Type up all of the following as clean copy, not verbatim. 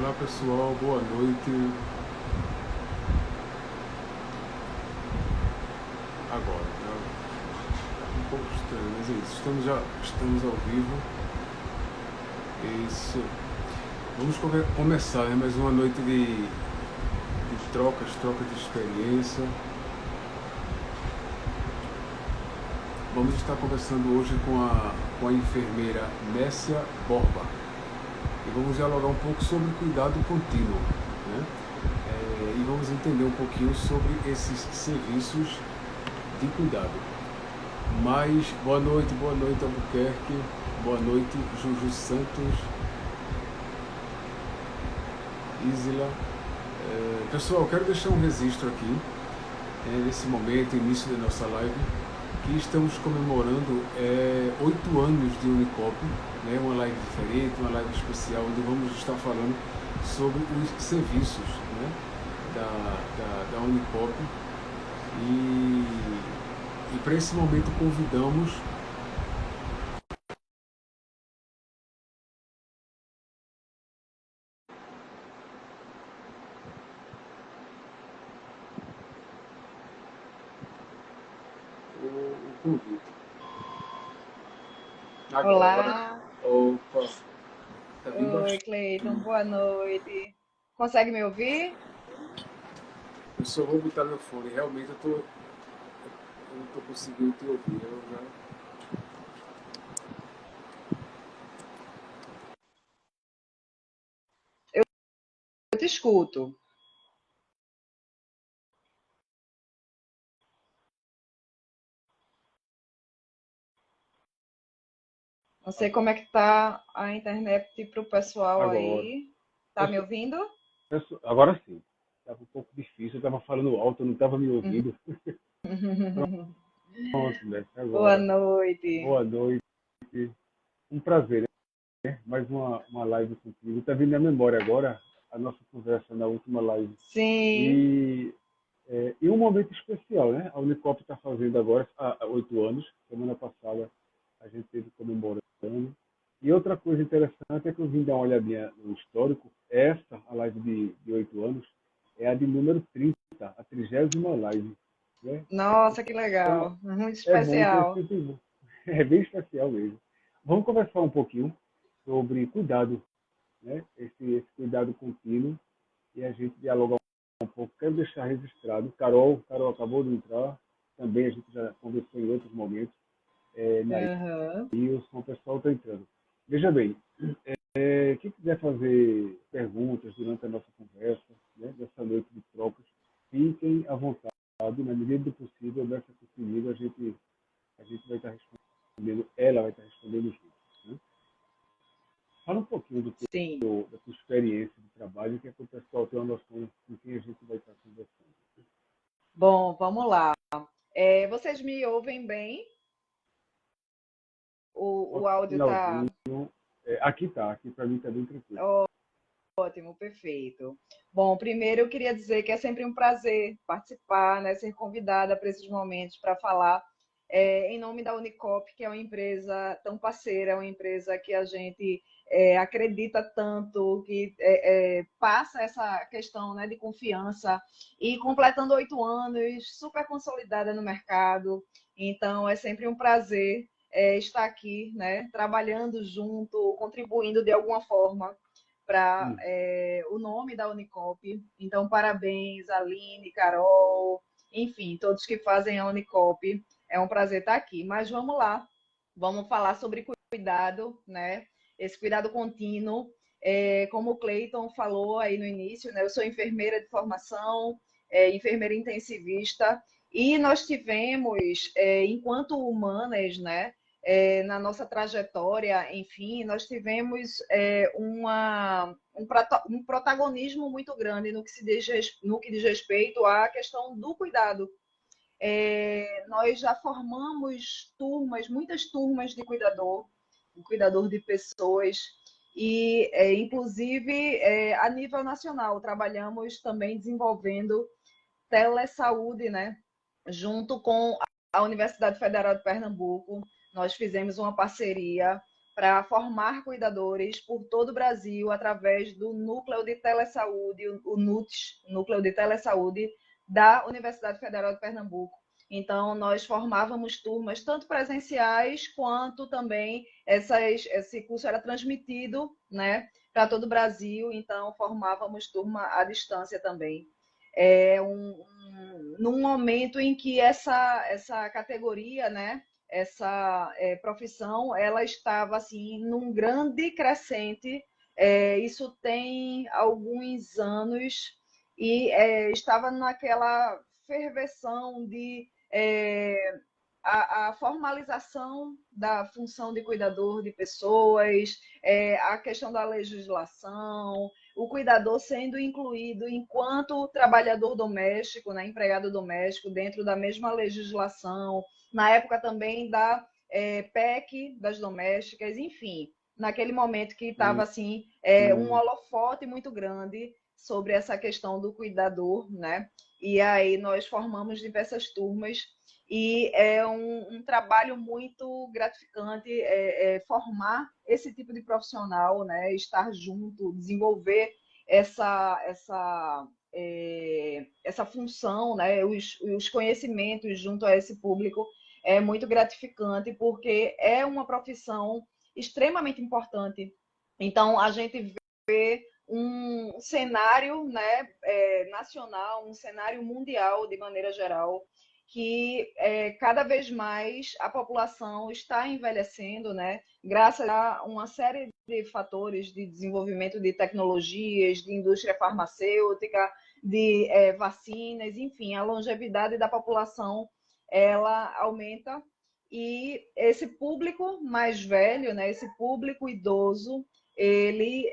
Olá pessoal, boa noite. Agora, tá um pouco estranho, mas é isso. Estamos ao vivo. Isso. Vamos começar, né? Mais uma noite de troca de experiência. Vamos estar conversando hoje com a enfermeira Messia Borba. E vamos dialogar um pouco sobre cuidado contínuo, né? E vamos entender um pouquinho sobre esses serviços de cuidado. Mas boa noite Albuquerque, boa noite Juju Santos, Isla. Pessoal, quero deixar um registro aqui, nesse momento, início da nossa live, que estamos comemorando 8 anos de Unicop, né? Uma live diferente, uma live especial, onde vamos estar falando sobre os serviços, né? da Unicop. E para esse momento convidamos o convite. Agora. Olá, Opa, tá bem oi baixo. Cleiton, boa noite. Consegue me ouvir? Eu só vou botar meu fone. Realmente eu não tô conseguindo te ouvir. Eu te escuto. Não sei como é que tá a internet para o pessoal Agora. aí. Tá me ouvindo? Agora sim. Estava um pouco difícil, eu estava falando alto, eu não estava me ouvindo. Pronto, né? Boa Agora. noite. Boa noite. Um prazer, né? Mais uma live contigo. Está vindo na memória agora a nossa conversa na última live. Sim, E um momento especial, né? A Unicop está fazendo agora há 8 anos. Semana passada a gente esteve comemorando. E outra coisa interessante é que eu vim dar uma olhadinha no histórico. Essa, a live de 8 anos, é a de número 30, a 30ª live. Né? nossa, que Então, legal. Muito é bom, então é especial. sempre bom. É bem especial mesmo. Vamos conversar um pouquinho sobre cuidado, né? Esse cuidado contínuo e a gente dialogar um pouco. Quero deixar registrado. Carol acabou de entrar. Também a gente já conversou em outros momentos. Aham. Nilson, o pessoal está entrando. Veja bem, quem quiser fazer perguntas durante a nossa conversa, né, dessa noite de trocas, fiquem à vontade, na medida do possível, dessa comigo, a gente vai estar respondendo, ela vai estar respondendo junto. Né? Fala um pouquinho Sim. da tua experiência de trabalho, que é para o pessoal ter uma noção com quem a gente vai estar conversando. Bom, vamos lá. Vocês me ouvem bem? O áudio tá Finalzinho, aqui tá, aqui para mim está bem tranquilo. ótimo, perfeito. Bom, primeiro eu queria dizer que é sempre um prazer participar, né, ser convidada para esses momentos para falar em nome da Unicop, que é uma empresa tão parceira, uma empresa que a gente acredita tanto, que passa essa questão, né, de confiança e completando 8 anos, super consolidada no mercado. Então é sempre um prazer estar aqui, né, trabalhando junto, contribuindo de alguma forma para o nome da Unicop. Então, parabéns, Aline, Carol, enfim, todos que fazem a Unicop. É um prazer estar aqui. Mas vamos lá, vamos falar sobre cuidado, né? Esse cuidado contínuo. Como o Cleiton falou aí no início, né? Eu sou enfermeira de formação, enfermeira intensivista, e nós tivemos, enquanto humanas, né? Na nossa trajetória, enfim, nós tivemos um protagonismo muito grande no que diz respeito à questão do cuidado. Nós já formamos turmas, muitas turmas de cuidador de pessoas, e inclusive a nível nacional, trabalhamos também desenvolvendo telesaúde, né? Junto com a Universidade Federal de Pernambuco, nós fizemos uma parceria para formar cuidadores por todo o Brasil através do Núcleo de Telesaúde, o NUTS, Núcleo de Telesaúde da Universidade Federal de Pernambuco. Então, nós formávamos turmas tanto presenciais quanto também esse curso era transmitido, né, para todo o Brasil, então formávamos turma à distância também. Num momento em que essa categoria, né, essa profissão, ela estava assim num grande crescente. Isso tem alguns anos e estava naquela ferveção de a formalização da função de cuidador de pessoas, a questão da legislação, o cuidador sendo incluído enquanto trabalhador doméstico, né, empregado doméstico, dentro da mesma legislação, na época também da PEC das domésticas, enfim, naquele momento que estava assim, um holofote muito grande sobre essa questão do cuidador, né? E aí nós formamos diversas turmas e é um trabalho muito gratificante formar esse tipo de profissional, né? Estar junto, desenvolver essa função, né? Os conhecimentos junto a esse público é muito gratificante, porque é uma profissão extremamente importante. Então, a gente vê um cenário, né, nacional, um cenário mundial, de maneira geral, que cada vez mais a população está envelhecendo, né, graças a uma série de fatores de desenvolvimento de tecnologias, de indústria farmacêutica, de vacinas, enfim, a longevidade da população ela aumenta e esse público mais velho, né, esse público idoso, ele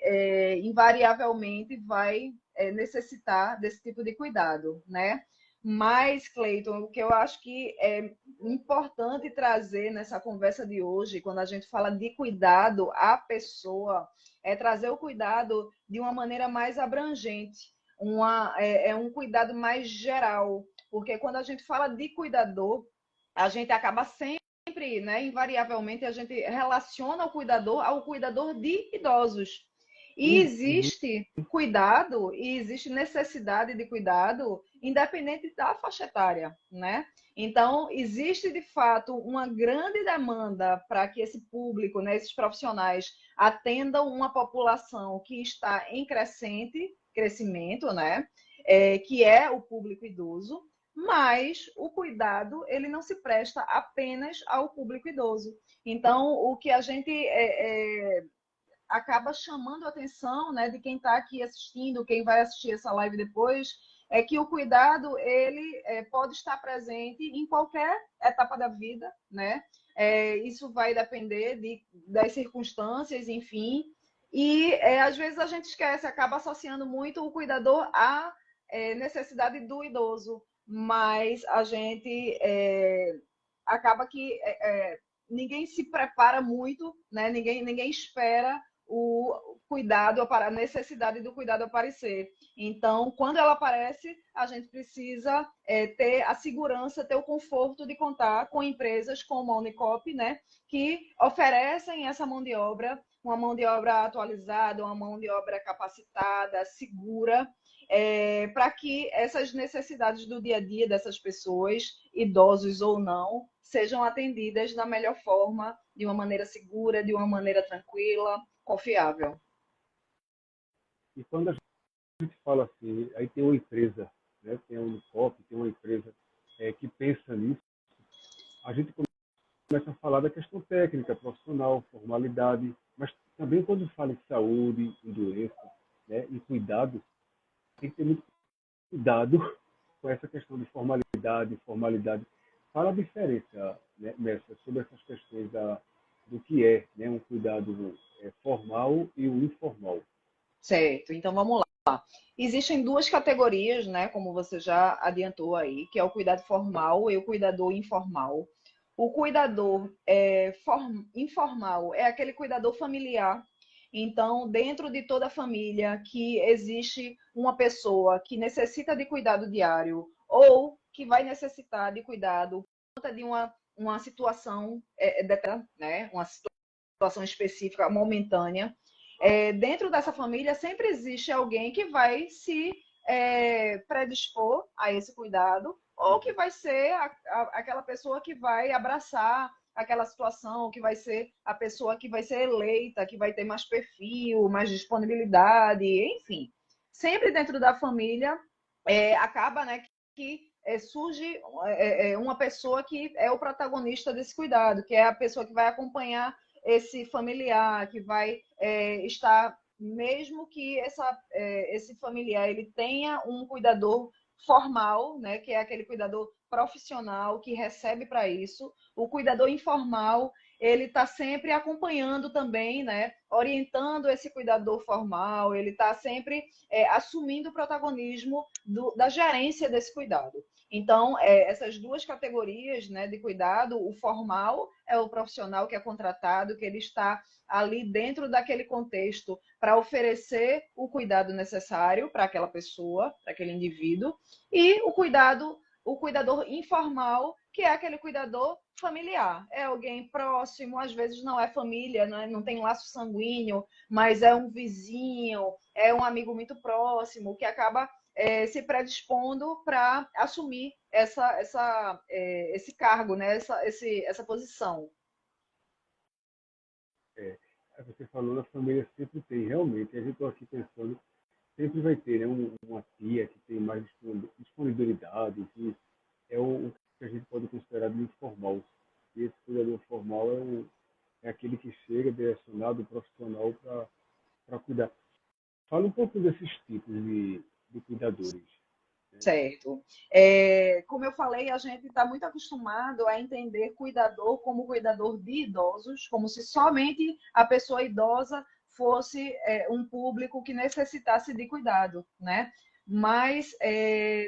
invariavelmente vai necessitar desse tipo de cuidado, né? Mas, Cleiton, o que eu acho que é importante trazer nessa conversa de hoje, quando a gente fala de cuidado à pessoa, é trazer o cuidado de uma maneira mais abrangente, um cuidado mais geral, porque quando a gente fala de cuidador, a gente acaba sempre, né, invariavelmente, a gente relaciona o cuidador ao cuidador de idosos. E existe cuidado e existe necessidade de cuidado independente da faixa etária, né? Então, existe de fato uma grande demanda para que esse público, né, esses profissionais atendam uma população que está em crescimento, né? Que é o público idoso, mas o cuidado ele não se presta apenas ao público idoso. Então, o que a gente acaba chamando a atenção, né, de quem está aqui assistindo, quem vai assistir essa live depois, é que o cuidado ele pode estar presente em qualquer etapa da vida, né? Isso vai depender das circunstâncias, enfim. E às vezes a gente esquece, acaba associando muito o cuidador à necessidade do idoso, mas a gente acaba que ninguém se prepara muito, né? Ninguém espera o cuidado, a necessidade do cuidado aparecer. Então, quando ela aparece, a gente precisa ter a segurança, ter o conforto de contar com empresas como a Unicop, né, que oferecem essa mão de obra, uma mão de obra atualizada, uma mão de obra capacitada, segura, para que essas necessidades do dia a dia dessas pessoas, idosos ou não, sejam atendidas da melhor forma, de uma maneira segura, de uma maneira tranquila, confiável. E quando a gente fala assim, aí tem uma empresa, né, tem a Unicop, tem uma empresa que pensa nisso, a gente começa a falar da questão técnica, profissional, formalidade, mas também quando fala em saúde, em doença, né, em cuidado, tem que ter muito cuidado com essa questão de formalidade. Fala a diferença, né, Mestre, sobre essas questões do que é, né, um cuidado formal e o informal. Certo, então vamos lá. Existem duas categorias, né, como você já adiantou aí, que é o cuidado formal e o cuidador informal. O cuidador informal é aquele cuidador familiar. Então, dentro de toda a família, que existe uma pessoa que necessita de cuidado diário ou que vai necessitar de cuidado por conta de uma situação, né, uma situação situação específica, momentânea. Dentro dessa família sempre existe alguém que vai se predispor a esse cuidado, ou que vai ser aquela pessoa que vai abraçar aquela situação, que vai ser a pessoa que vai ser eleita, que vai ter mais perfil, mais disponibilidade, enfim. Sempre dentro da família acaba, né, que surge uma pessoa que é o protagonista desse cuidado, que é a pessoa que vai acompanhar esse familiar, que vai estar, mesmo que esse familiar ele tenha um cuidador formal, né, que é aquele cuidador profissional que recebe para isso, o cuidador informal ele está sempre acompanhando também, né, orientando esse cuidador formal, ele está sempre assumindo o protagonismo da gerência desse cuidado. Então, essas duas categorias, né, de cuidado, o formal é o profissional que é contratado, que ele está ali dentro daquele contexto para oferecer o cuidado necessário para aquela pessoa, para aquele indivíduo, e o cuidador informal, que é aquele cuidador familiar. É alguém próximo, às vezes não é família, não tem laço sanguíneo, mas é um vizinho, é um amigo muito próximo, que acaba se predispondo para assumir esse cargo, né? essa posição. Você falou, a família sempre tem, realmente. A gente está aqui pensando, sempre vai ter, né, uma tia que tem mais disponibilidade, que é o que a gente pode considerar de informal. E esse cuidador formal é aquele que chega direcionado, profissional, para cuidar. Fala um pouco desses tipos de cuidadores. Certo. Como eu falei, a gente está muito acostumado a entender cuidador como cuidador de idosos, como se somente a pessoa idosa fosse um público que necessitasse de cuidado, né? Mas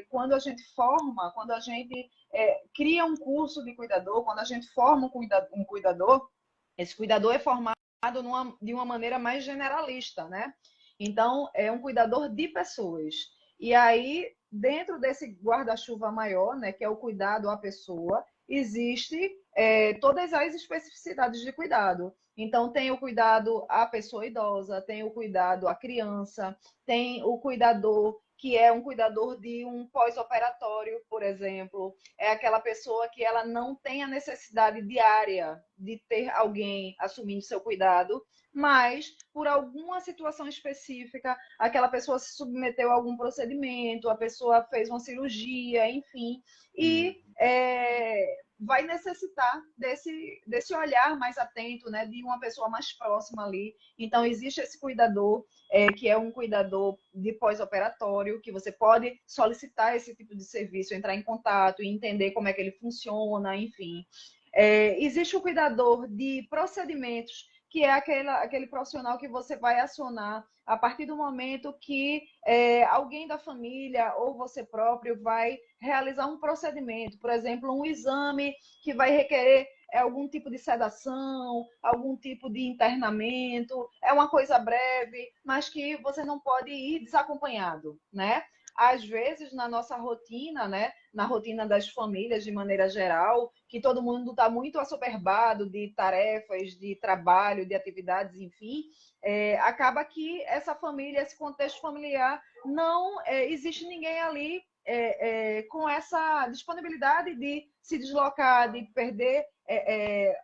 quando a gente forma, quando a gente cria um curso de cuidador, quando a gente forma um cuidador, esse cuidador é formado de uma maneira mais generalista, né? Então, é um cuidador de pessoas. E aí, dentro desse guarda-chuva maior, né, que é o cuidado à pessoa, existe todas as especificidades de cuidado. Então, tem o cuidado à pessoa idosa, tem o cuidado à criança, tem o cuidador que é um cuidador de um pós-operatório, por exemplo. É aquela pessoa que ela não tem a necessidade diária de ter alguém assumindo seu cuidado, mas por alguma situação específica, aquela pessoa se submeteu a algum procedimento, a pessoa fez uma cirurgia, enfim, e vai necessitar desse olhar mais atento, né, de uma pessoa mais próxima ali. Então, existe esse cuidador, que é um cuidador de pós-operatório, que você pode solicitar esse tipo de serviço, entrar em contato e entender como é que ele funciona, enfim. Existe o cuidador de procedimentos, que é aquele profissional que você vai acionar a partir do momento que alguém da família ou você próprio vai realizar um procedimento, por exemplo, um exame que vai requerer algum tipo de sedação, algum tipo de internamento, é uma coisa breve, mas que você não pode ir desacompanhado, né? Às vezes, na nossa rotina, né, na rotina das famílias de maneira geral, que todo mundo está muito assoberbado de tarefas, de trabalho, de atividades, enfim, acaba que essa família, esse contexto familiar, não existe ninguém ali com essa disponibilidade de se deslocar, de perder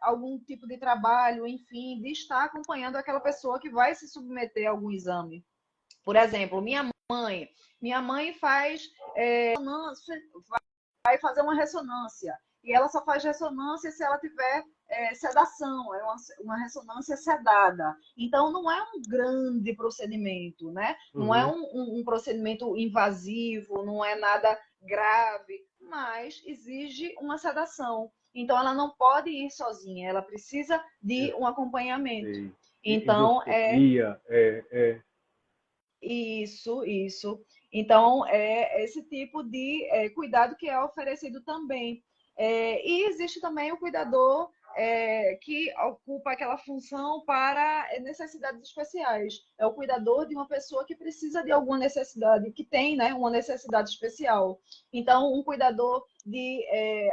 algum tipo de trabalho, enfim, de estar acompanhando aquela pessoa que vai se submeter a algum exame. Por exemplo, minha mãe vai fazer uma ressonância, e ela só faz ressonância se ela tiver sedação, é uma ressonância sedada. Então, não é um grande procedimento, né? Não é um procedimento invasivo, não é nada grave, mas exige uma sedação. Então, ela não pode ir sozinha, ela precisa de um acompanhamento. Então, Isso. Então, é esse tipo de cuidado que é oferecido também. E existe também o cuidador que ocupa aquela função para necessidades especiais. É o cuidador de uma pessoa que precisa de alguma necessidade, que tem, né, uma necessidade especial. Então, um cuidador de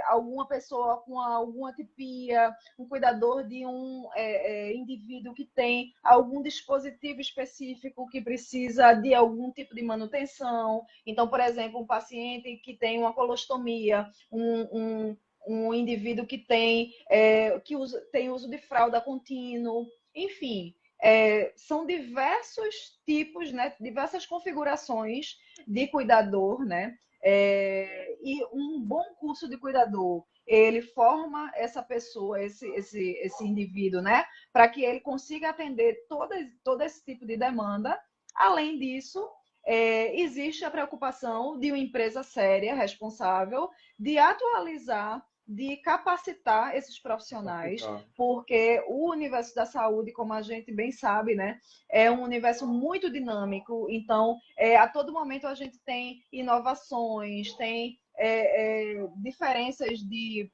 alguma pessoa com alguma atipia, um cuidador de um indivíduo que tem algum dispositivo específico que precisa de algum tipo de manutenção. Então, por exemplo, um paciente que tem uma colostomia, um indivíduo que tem uso de fralda contínuo, enfim, são diversos tipos, né, diversas configurações de cuidador, né? E um bom curso de cuidador, ele forma essa pessoa, esse indivíduo, né, para que ele consiga atender todo esse tipo de demanda. Além disso, existe a preocupação de uma empresa séria, responsável, de atualizar, de capacitar esses profissionais, porque o universo da saúde, como a gente bem sabe, né, é um universo muito dinâmico. Então, a todo momento a gente tem inovações, tem diferenças de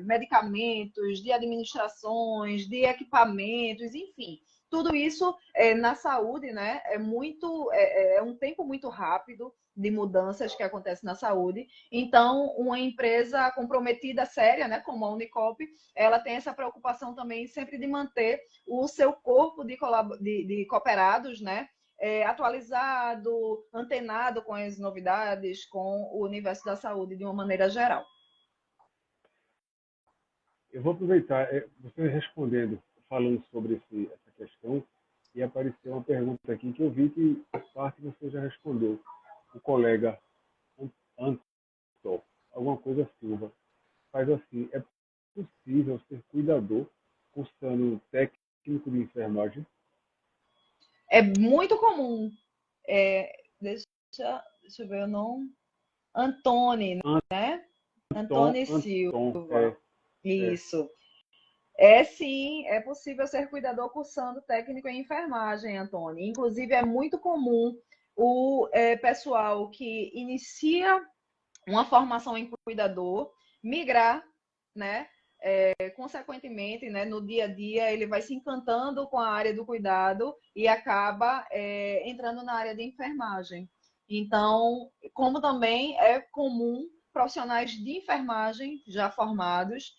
medicamentos, de administrações, de equipamentos, enfim. Tudo isso na saúde, né, é um tempo muito rápido de mudanças que acontecem na saúde. Então, uma empresa comprometida, séria, né, como a Unicop, ela tem essa preocupação também sempre de manter o seu corpo de cooperados, né, atualizado, antenado com as novidades, com o universo da saúde de uma maneira geral. Eu vou aproveitar, você respondendo, falando sobre essa questão, e apareceu uma pergunta aqui que eu vi que parte você já respondeu. O colega Anton, alguma coisa Silva, faz assim: é possível ser cuidador cursando um técnico de enfermagem? É muito comum. Deixa eu ver o nome. Antônio, né? Antônio Silva. Isso. Sim, é possível ser cuidador cursando técnico em enfermagem, Antônio. Inclusive, é muito comum o pessoal que inicia uma formação em cuidador migrar, né? Consequentemente, né, no dia a dia, ele vai se encantando com a área do cuidado e acaba entrando na área de enfermagem. Então, como também é comum profissionais de enfermagem já formados,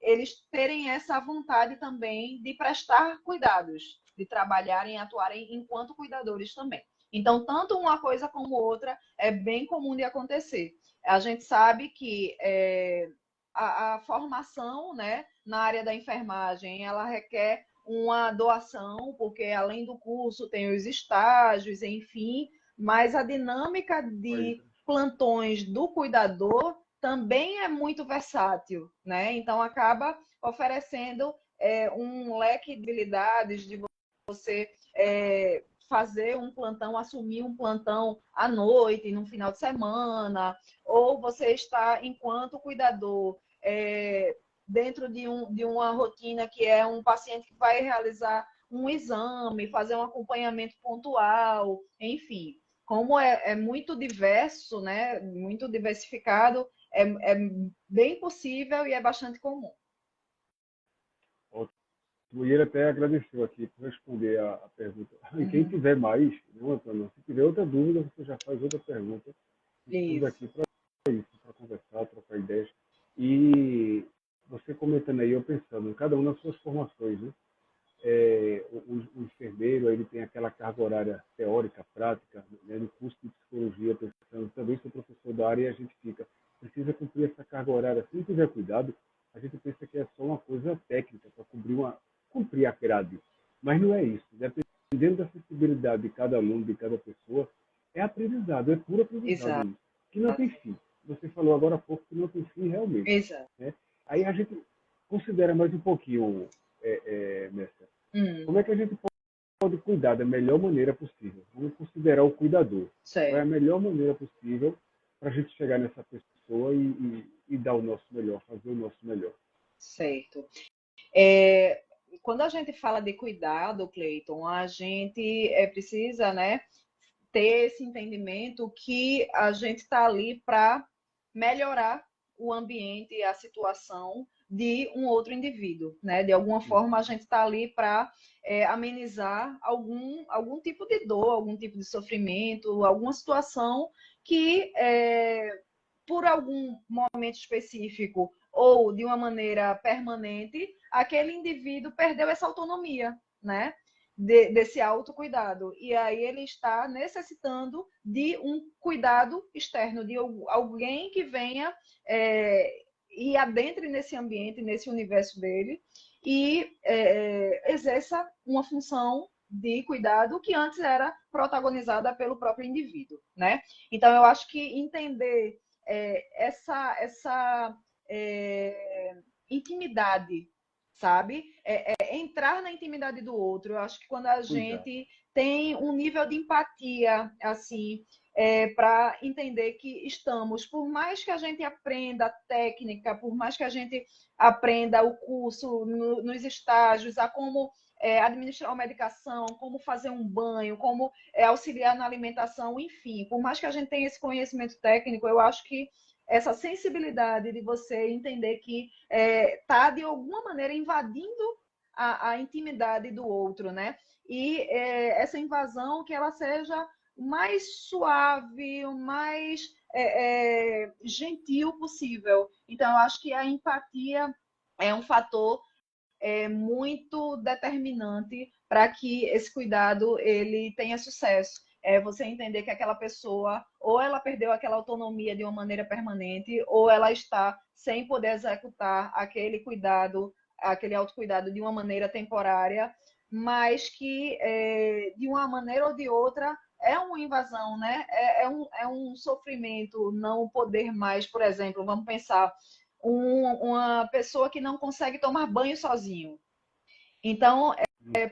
eles terem essa vontade também de prestar cuidados, de trabalharem e atuarem enquanto cuidadores também. Então, tanto uma coisa como outra é bem comum de acontecer. A gente sabe que a formação, né, na área da enfermagem, ela requer uma doação, porque além do curso tem os estágios, enfim, mas a dinâmica de plantões do cuidador também é muito versátil, né? Então acaba oferecendo um leque de habilidades de você fazer um plantão, assumir um plantão à noite, no final de semana, ou você está enquanto cuidador dentro de uma rotina que é um paciente que vai realizar um exame, fazer um acompanhamento pontual, enfim. Como é muito diverso, né, muito diversificado, é bem possível e é bastante comum. O Ier até agradeceu aqui por responder a pergunta. E quem tiver mais, não, Antônio, se tiver outra dúvida, você já faz outra pergunta. Estamos aqui para isso, para conversar, trocar ideias. E você comentando aí, eu pensando, em cada uma das suas formações, né? O enfermeiro, ele tem aquela carga horária teórica, prática, né? No curso de psicologia, pensando, também sou professor da área e a gente precisa cumprir essa carga horária. Se não tiver cuidado, a gente pensa que é só uma coisa técnica, para cumprir a grade. Mas não é isso. Dependendo da sensibilidade de cada aluno, de cada pessoa, é aprendizado, é puro aprendizado. Exato. Isso, que não tem fim. Você falou agora há pouco que não tem fim realmente. Exato. Né? Aí a gente considera mais um pouquinho, Mestre. Como é que a gente pode cuidar da melhor maneira possível? Vamos considerar o cuidador. Certo. Qual é a melhor maneira possível para a gente chegar nessa pessoa e dar o nosso melhor, fazer o nosso melhor? Certo. Quando a gente fala de cuidado, Cleiton, a gente precisa, né, ter esse entendimento que a gente está ali para melhorar o ambiente e a situação de um outro indivíduo, né? De alguma forma, a gente está ali para amenizar algum tipo de dor, algum tipo de sofrimento, alguma situação que por algum momento específico ou de uma maneira permanente, aquele indivíduo perdeu essa autonomia, né? Desse autocuidado. E aí ele está necessitando de um cuidado externo, de alguém que venha e adentre nesse ambiente, nesse universo dele, e exerça uma função de cuidado que antes era protagonizada pelo próprio indivíduo, né? Então, eu acho que entender essa intimidade, sabe? Entrar na intimidade do outro. Eu acho que quando a gente tem um nível de empatia, assim, para entender que estamos, por mais que a gente aprenda técnica, por mais que a gente aprenda o curso nos estágios, a como administrar uma medicação, como fazer um banho, como auxiliar na alimentação, enfim, por mais que a gente tenha esse conhecimento técnico, eu acho que essa sensibilidade de você entender que está, de alguma maneira, invadindo a intimidade do outro, né? E essa invasão que ela seja o mais suave, o mais gentil possível. Então, eu acho que a empatia é um fator muito determinante para que esse cuidado ele tenha sucesso. Você entender que aquela pessoa ou ela perdeu aquela autonomia de uma maneira permanente ou ela está sem poder executar aquele cuidado, aquele autocuidado de uma maneira temporária, mas que de uma maneira ou de outra é uma invasão, né? É um sofrimento não poder mais, por exemplo, vamos pensar, uma pessoa que não consegue tomar banho sozinho. Então,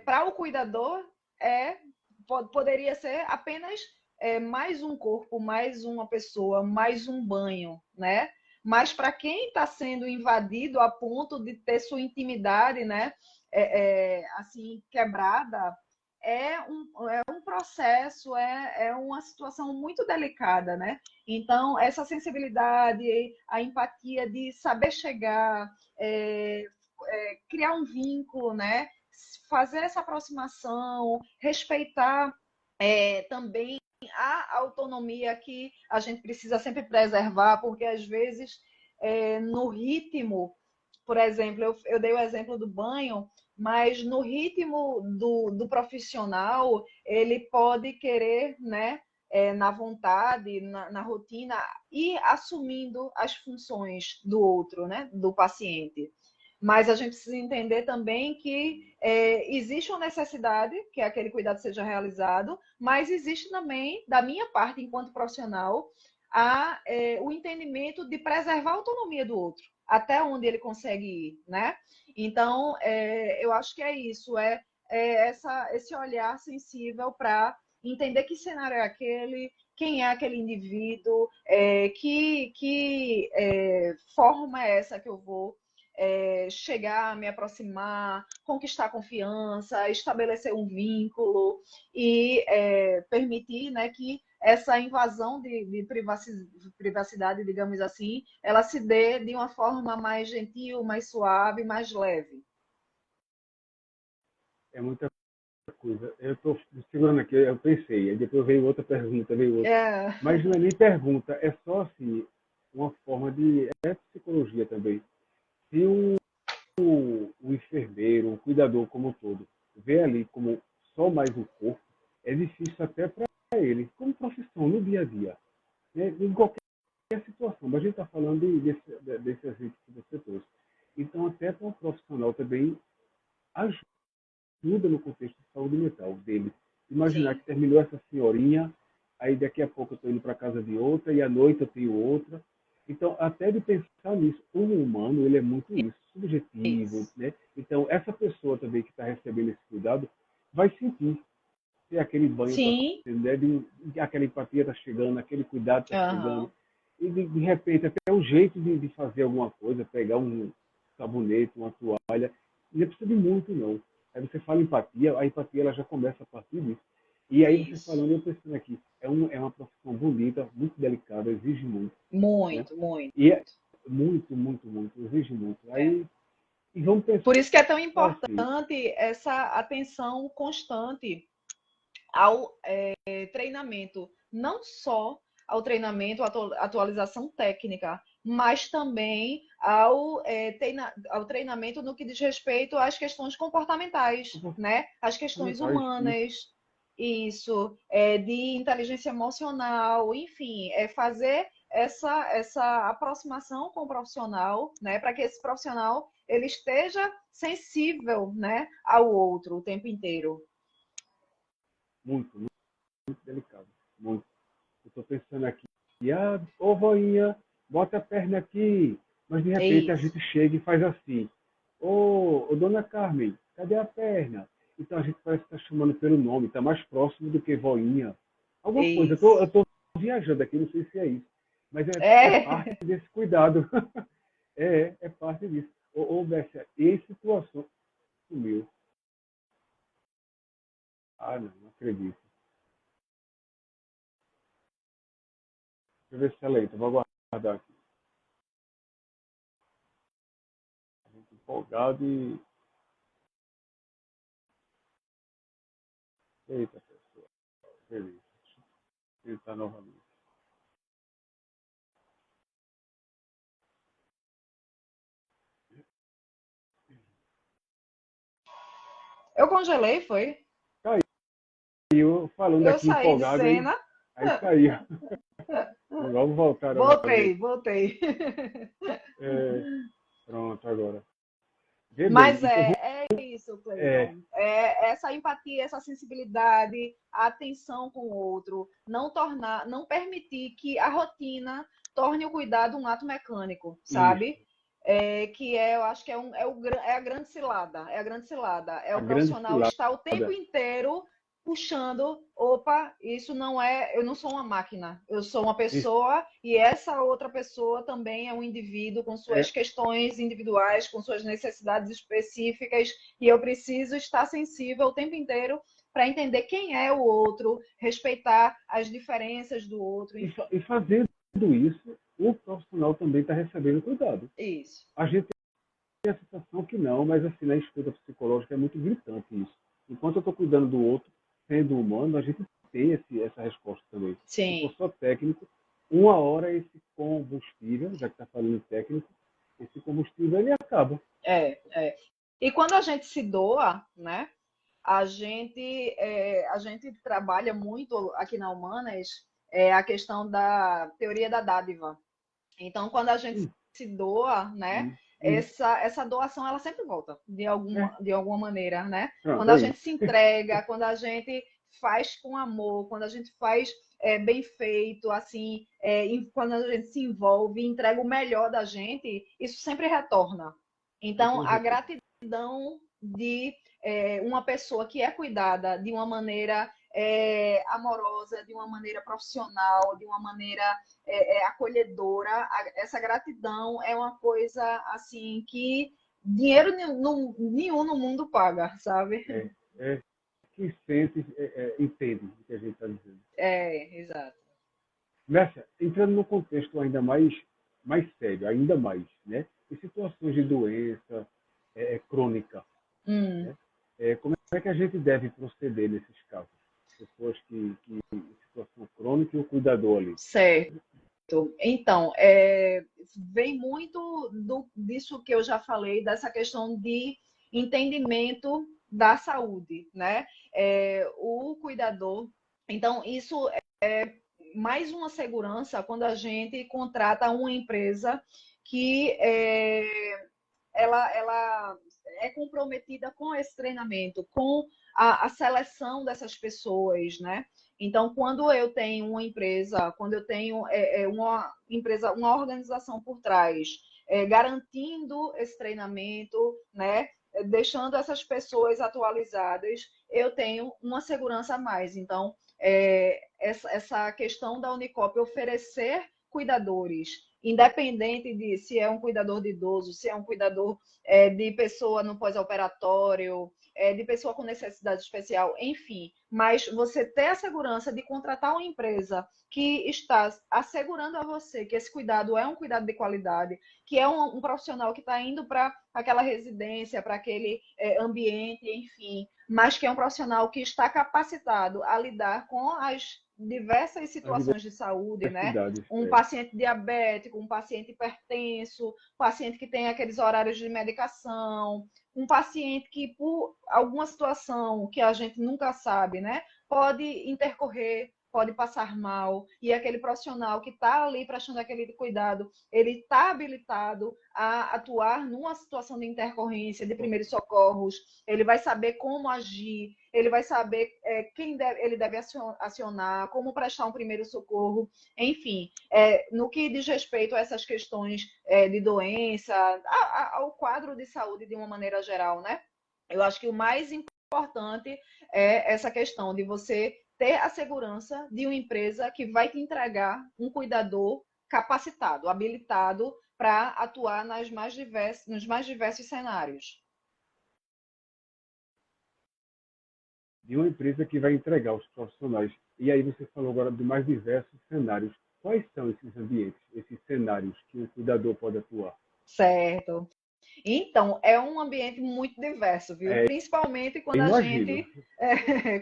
para o cuidador, poderia ser apenas mais um corpo, mais uma pessoa, mais um banho, né? Mas para quem está sendo invadido a ponto de ter sua intimidade, né, assim, quebrada, é um processo, é uma situação muito delicada, né? Então, essa sensibilidade, a empatia de saber chegar, criar um vínculo, né? Fazer essa aproximação, respeitar também a autonomia que a gente precisa sempre preservar, porque às vezes no ritmo, por exemplo, eu dei o exemplo do banho, mas no ritmo do profissional, ele pode querer, né, na vontade, na rotina, ir assumindo as funções do outro, né, do paciente. Mas a gente precisa entender também que existe uma necessidade que aquele cuidado seja realizado, mas existe também, da minha parte, enquanto profissional, o entendimento de preservar a autonomia do outro, até onde ele consegue ir, né? Então, eu acho que é isso, esse olhar sensível para entender que cenário é aquele, quem é aquele indivíduo, que forma é essa que eu vou chegar, me aproximar, conquistar confiança, estabelecer um vínculo e permitir, né, que essa invasão de privacidade, digamos assim, ela se dê de uma forma mais gentil, mais suave, mais leve. É muita coisa. Eu estou segurando aqui, eu pensei, aí depois veio outra pergunta, veio outra. Mas não é nem pergunta, é só assim, uma forma de psicologia também. Se o enfermeiro, o cuidador como um todo, vê ali como só mais um corpo, é difícil até para ele, como profissão, no dia a dia, né? Em qualquer situação. Mas a gente está falando desse exemplo que você trouxe. Então, até para o profissional também ajuda no contexto de saúde mental dele. Imaginar que terminou essa senhorinha, aí daqui a pouco eu estou indo para a casa de outra, e à noite eu tenho outra. Então, até de pensar nisso, o humano, ele é muito isso, subjetivo, né? Então, essa pessoa também que está recebendo esse cuidado vai sentir se aquele banho está fazendo, né? Aquela empatia está chegando, aquele cuidado está chegando. E, de repente, até o jeito de fazer alguma coisa, pegar um sabonete, uma toalha, não precisa de muito, não. Aí você fala empatia, a empatia ela já começa a partir disso. E aí você falando, eu pensando aqui, é uma profissão bonita, muito delicada, exige muito. Muito, né? muito. E é muito, exige muito. Aí, e vamos pensar. Por isso que é tão importante essa atenção constante ao treinamento, não só ao treinamento, atualização técnica, mas também ao treinamento no que diz respeito às questões comportamentais, né? As questões humanas, isso, de inteligência emocional, enfim, fazer essa aproximação com o profissional, né? Para que esse profissional ele esteja sensível, né, ao outro o tempo inteiro. Muito, muito, muito delicado. Muito. Eu estou pensando aqui, ô voinha, bota a perna aqui. Mas de repente a gente chega e faz assim. Ô dona Carmen, cadê a perna? Então a gente parece que está chamando pelo nome, está mais próximo do que voinha. Alguma coisa, eu estou viajando aqui, não sei se é isso. Mas é parte desse cuidado. é parte disso. Ô Bessia, e situação sumiu. Ah, não acredito. Deixa eu ver se é lento, vou aguardar aqui. Muito empolgado e... Eita, pessoal. Beleza. Deixa eu tentar novamente. Eu congelei, foi? Caiu, falando Eu aqui saí empolgado, de cena. aí caiu. Vamos voltar. Voltei. Pronto, agora. Mas é isso, Cleiton. Essa empatia, essa sensibilidade, a atenção com o outro, não permitir que a rotina torne o cuidado um ato mecânico, sabe? Eu acho que é a grande cilada. É a grande cilada. É o profissional estar o tempo inteiro puxando, opa, isso não é, eu não sou uma máquina, eu sou uma pessoa e essa outra pessoa também é um indivíduo com suas questões individuais, com suas necessidades específicas e eu preciso estar sensível o tempo inteiro para entender quem é o outro, respeitar as diferenças do outro. E fazendo isso, o profissional também está recebendo cuidado. Isso. A gente tem a sensação que não, mas assim, na escuta psicológica é muito gritante isso. Enquanto eu estou cuidando do outro, sendo humano, a gente tem essa resposta também. Sim. Se for só técnico, uma hora esse combustível, já que está falando técnico, esse combustível ele acaba. E quando a gente se doa, né? A gente trabalha muito aqui na Humanas a questão da teoria da dádiva. Então, quando a gente se doa, né? Essa doação ela sempre volta de alguma maneira, né? Quando a gente se entrega, quando a gente faz com amor, quando a gente faz bem feito, assim, quando a gente se envolve, entrega o melhor da gente, isso sempre retorna. Então, a gratidão de uma pessoa que é cuidada de uma maneira amorosa, de uma maneira profissional, de uma maneira acolhedora, essa gratidão é uma coisa assim que dinheiro nenhum no mundo paga, sabe? Que sente, entende o que a gente está dizendo. Exato. Mércia, entrando no contexto ainda mais sério, ainda mais, né? Em situações de doença crônica, né? Como é que a gente deve proceder nesses casos? Pessoas que em situação crônica e o cuidador ali. Certo. Então, vem muito disso que eu já falei, dessa questão de entendimento da saúde, né? O cuidador. Então, isso é mais uma segurança quando a gente contrata uma empresa que ela é comprometida com esse treinamento, com a seleção dessas pessoas, né? Então, quando eu tenho uma empresa, quando eu tenho uma empresa, uma organização por trás, garantindo esse treinamento, né? Deixando essas pessoas atualizadas, eu tenho uma segurança a mais. Então, essa questão da Unicop oferecer cuidadores, independente de se é um cuidador de idoso, se é um cuidador de pessoa no pós-operatório, de pessoa com necessidade especial, enfim. Mas você ter a segurança de contratar uma empresa que está assegurando a você que esse cuidado é um cuidado de qualidade, que é um profissional que está indo para aquela residência, para aquele ambiente, enfim, mas que é um profissional que está capacitado a lidar com as diversas situações de saúde, né? Um paciente diabético, um paciente hipertenso, um paciente que tem aqueles horários de medicação, um paciente que, por alguma situação que a gente nunca sabe, né? Pode intercorrer, pode passar mal, e aquele profissional que está ali prestando aquele cuidado, ele está habilitado a atuar numa situação de intercorrência, de primeiros socorros, ele vai saber como agir, ele vai saber quem ele deve acionar, como prestar um primeiro socorro, enfim, no que diz respeito a essas questões de doença, ao quadro de saúde de uma maneira geral, né? Eu acho que o mais importante é essa questão de você ter a segurança de uma empresa que vai te entregar um cuidador capacitado, habilitado para atuar nos mais diversos cenários. De uma empresa que vai entregar os profissionais. E aí você falou agora de mais diversos cenários. Quais são esses ambientes, esses cenários que o cuidador pode atuar? Certo. Então, é um ambiente muito diverso, viu? Principalmente quando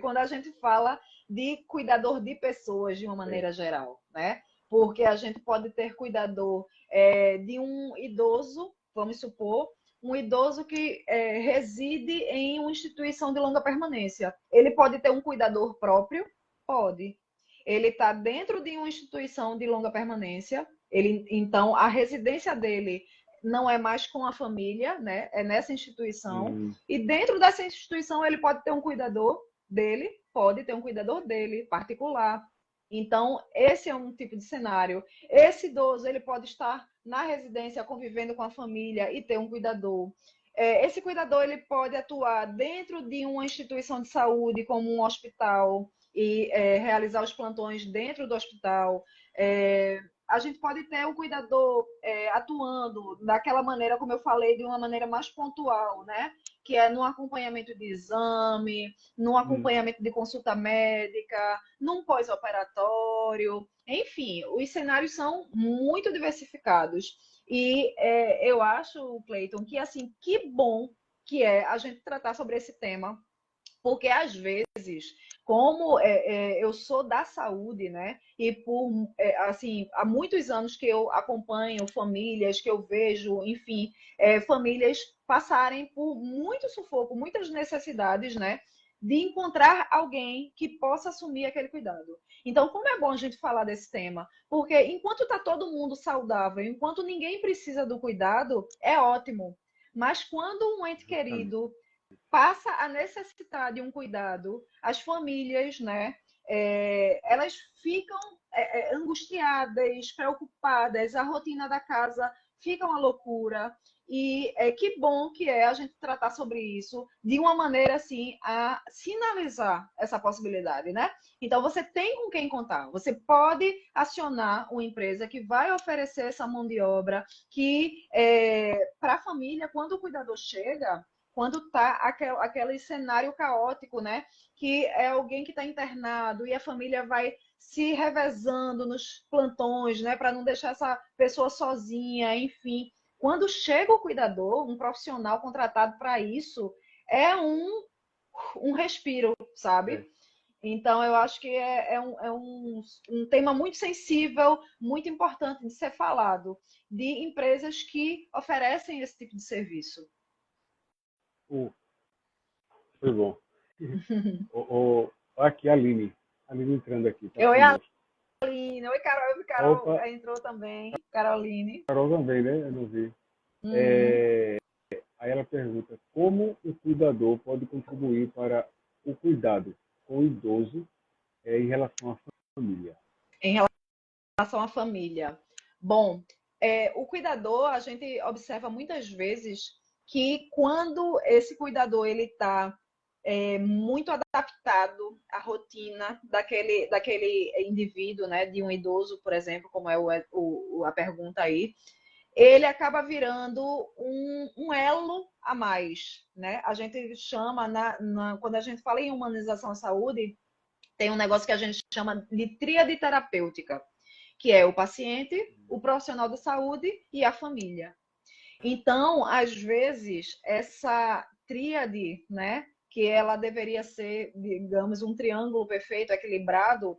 quando a gente fala de cuidador de pessoas de uma maneira geral, né? Porque a gente pode ter cuidador de um idoso, vamos supor, um idoso que reside em uma instituição de longa permanência. Ele pode ter um cuidador próprio? Pode. Ele está dentro de uma instituição de longa permanência, então a residência dele não é mais com a família, né? É nessa instituição. E dentro dessa instituição ele pode ter um cuidador dele, particular. Então, esse é um tipo de cenário. Esse idoso, ele pode estar na residência convivendo com a família e ter um cuidador. Esse cuidador, ele pode atuar dentro de uma instituição de saúde, como um hospital, e realizar os plantões dentro do hospital. A gente pode ter um cuidador atuando daquela maneira, como eu falei, de uma maneira mais pontual, né? Que é no acompanhamento de exame, no acompanhamento de consulta médica, num pós-operatório. Enfim, os cenários são muito diversificados. E eu acho, Cleiton, que assim, que bom que é a gente tratar sobre esse tema, porque às vezes, como eu sou da saúde, né? E por assim, há muitos anos que eu acompanho famílias, que eu vejo, enfim, famílias passarem por muito sufoco, muitas necessidades, né? De encontrar alguém que possa assumir aquele cuidado. Então, como é bom a gente falar desse tema? Porque enquanto está todo mundo saudável, enquanto ninguém precisa do cuidado, é ótimo. Mas quando um ente querido passa a necessitar de um cuidado, as famílias, né, elas ficam angustiadas, preocupadas, a rotina da casa fica uma loucura. E que bom que é a gente tratar sobre isso de uma maneira assim a sinalizar essa possibilidade, né? Então você tem com quem contar. Você pode acionar uma empresa que vai oferecer essa mão de obra que para a família, quando o cuidador chega, quando está aquele cenário caótico, né? Que é alguém que está internado e a família vai se revezando nos plantões, né? Para não deixar essa pessoa sozinha, enfim. Quando chega o cuidador, um profissional contratado para isso, é um respiro, sabe? Então, eu acho que é um tema muito sensível, muito importante de ser falado, de empresas que oferecem esse tipo de serviço. Foi bom. Aqui, a Aline. A Aline entrando aqui. Tá Oi, Aline. Oi, Carol. Carol entrou também. Caroline. Carol também, né? Eu não vi. Aí ela pergunta, como o cuidador pode contribuir para o cuidado com o idoso em relação à família? Em relação à família. Bom, o cuidador, a gente observa muitas vezes que quando esse cuidador ele está muito adaptado à rotina daquele indivíduo, né, de um idoso, por exemplo, como é a pergunta aí, ele acaba virando um elo a mais, né? A gente chama, quando a gente fala em humanização à saúde, tem um negócio que a gente chama de tríade terapêutica, que é o paciente, o profissional de saúde e a família. Então, às vezes, essa tríade, né, que ela deveria ser, digamos, um triângulo perfeito, equilibrado,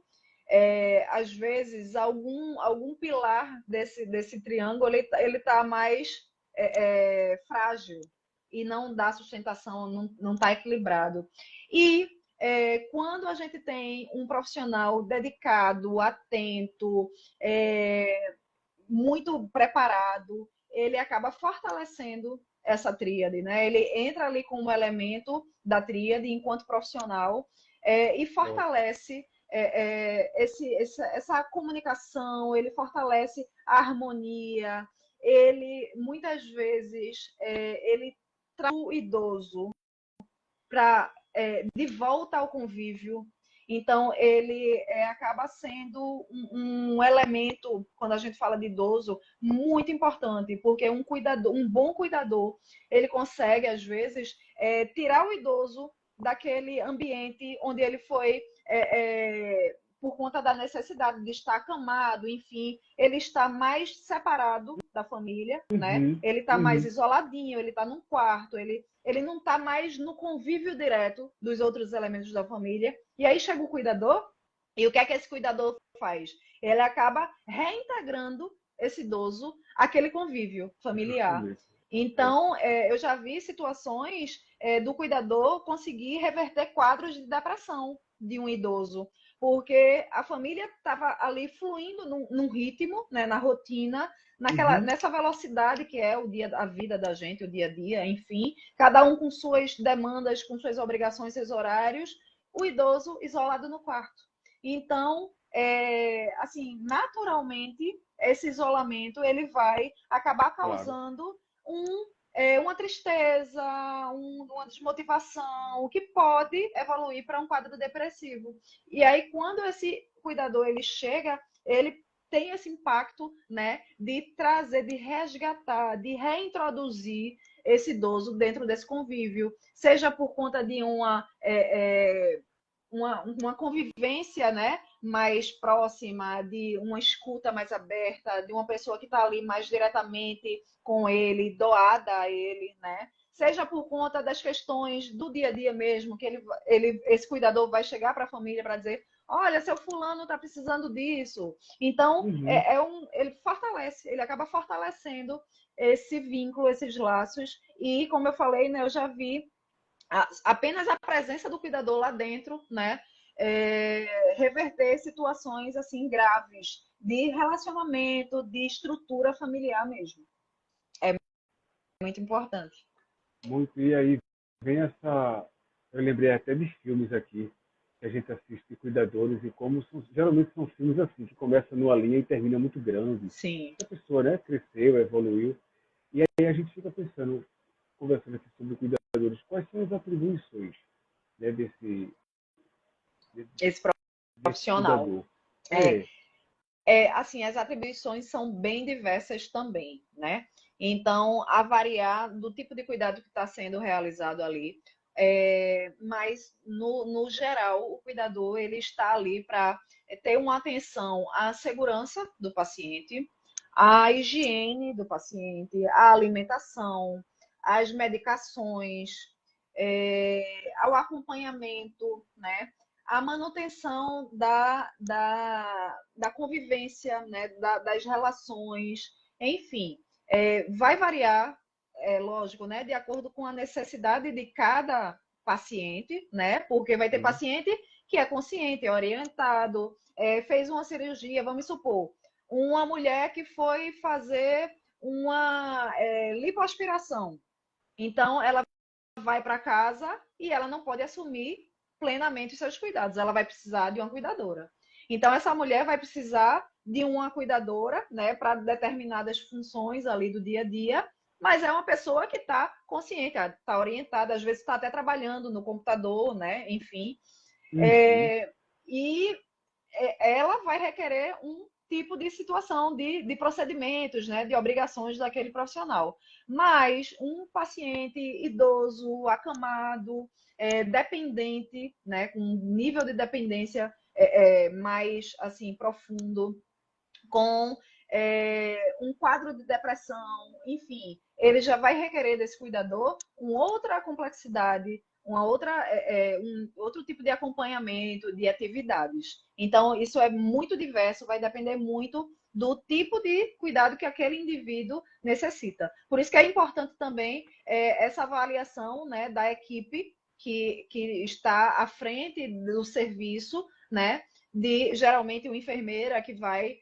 às vezes, algum pilar desse triângulo ele está mais frágil e não dá sustentação, não está equilibrado. E quando a gente tem um profissional dedicado, atento, muito preparado, ele acaba fortalecendo essa tríade, né? Ele entra ali como um elemento da tríade enquanto profissional e fortalece essa comunicação, ele fortalece a harmonia, ele muitas vezes ele traz o idoso de volta ao convívio. Então, ele acaba sendo um elemento, quando a gente fala de idoso, muito importante, porque um bom cuidador, ele consegue, às vezes, tirar o idoso daquele ambiente onde ele foi, por conta da necessidade de estar acamado, enfim, ele está mais separado da família, né? Ele está mais isoladinho, ele está num quarto, ele não está mais no convívio direto dos outros elementos da família. E aí chega o cuidador, e o que é que esse cuidador faz? Ele acaba reintegrando esse idoso àquele convívio familiar. Então, eu já vi situações do cuidador conseguir reverter quadros de depressão de um idoso, porque a família estava ali fluindo num ritmo, né, na rotina, nessa velocidade que é a vida da gente, o dia a dia, enfim, cada um com suas demandas, com suas obrigações, seus horários, o idoso isolado no quarto. Então, assim, naturalmente, esse isolamento ele vai acabar causando uma tristeza, uma desmotivação, que pode evoluir para um quadro depressivo. E aí, quando esse cuidador ele chega, ele tem esse impacto, né, de trazer, de resgatar, de reintroduzir esse idoso dentro desse convívio, seja por conta de uma convivência, né, mais próxima, de uma escuta mais aberta, de uma pessoa que está ali mais diretamente com ele, doada a ele, né? Seja por conta das questões do dia a dia mesmo, que esse cuidador vai chegar para a família para dizer: olha, seu fulano está precisando disso. Então, ele fortalece, ele acaba fortalecendo esse vínculo, esses laços. E, como eu falei, né, eu já vi apenas a presença do cuidador lá dentro, né, reverter situações assim graves de relacionamento, de estrutura familiar mesmo. É muito importante. Muito, e aí vem essa. Eu lembrei até de filmes aqui que a gente assiste Cuidadores e como geralmente são filmes assim, que começam numa linha e termina muito grande. Sim. A pessoa, né, cresceu, evoluiu. E aí a gente fica pensando, conversando aqui sobre cuidadores, quais são as atribuições, né, desse profissional. Cuidador. Assim, as atribuições são bem diversas também, né? Então, a variar do tipo de cuidado que está sendo realizado ali. Mas, no geral, o cuidador ele está ali para ter uma atenção à segurança do paciente, à higiene do paciente, à alimentação, às medicações, ao acompanhamento, né? A manutenção da convivência, né? Das relações, enfim, vai variar, lógico, né? De acordo com a necessidade de cada paciente, né? Porque vai ter paciente que é consciente, é orientado, fez uma cirurgia, vamos supor, uma mulher que foi fazer uma lipoaspiração. Então, ela vai para casa e ela não pode assumir plenamente os seus cuidados. Ela vai precisar de uma cuidadora. Então, essa mulher vai precisar de uma cuidadora, né, para determinadas funções ali do dia a dia, mas é uma pessoa que está consciente, está orientada, às vezes está até trabalhando no computador, né, enfim. E ela vai requerer um tipo de situação, de procedimentos, né, de obrigações daquele profissional. Mas um paciente idoso, acamado, dependente, né, com um nível de dependência mais assim profundo, com um quadro de depressão, enfim, ele já vai requerer desse cuidador com outra complexidade, outro tipo de acompanhamento, de atividades. Então, isso é muito diverso, vai depender muito do tipo de cuidado que aquele indivíduo necessita. Por isso que é importante também essa avaliação, né, da equipe que está à frente do serviço, né, de geralmente uma enfermeira que vai